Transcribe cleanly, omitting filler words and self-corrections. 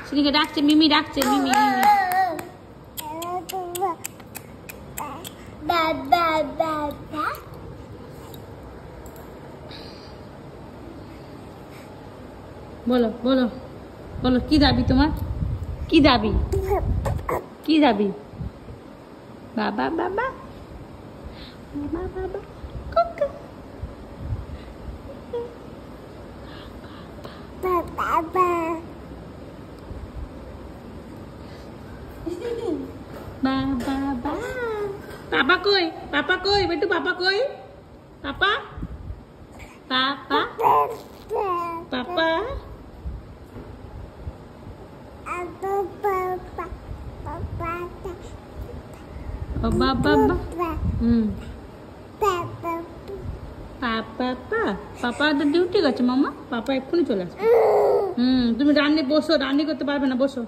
সিনিকা ডাকছে, মিমি ডাকছে, মিমি মিমি। বলো বলো বলো, কি দাবি তোমার? কি দাবি? কি দাবি? বাবা বাবা বাবা বাবা কুকু বাবা বাবা। পাপা কই? পাপা কই বেটু? পাপা কই? পাপা পাপা পাপা বাবা বাবা। পাপা পাপা তো ডিউটি গেছে মামা, পাপা এক্ষুনি চলে আসবে। তুমি রান্নি বসো, রান্নি করতে পারবে না, বসো।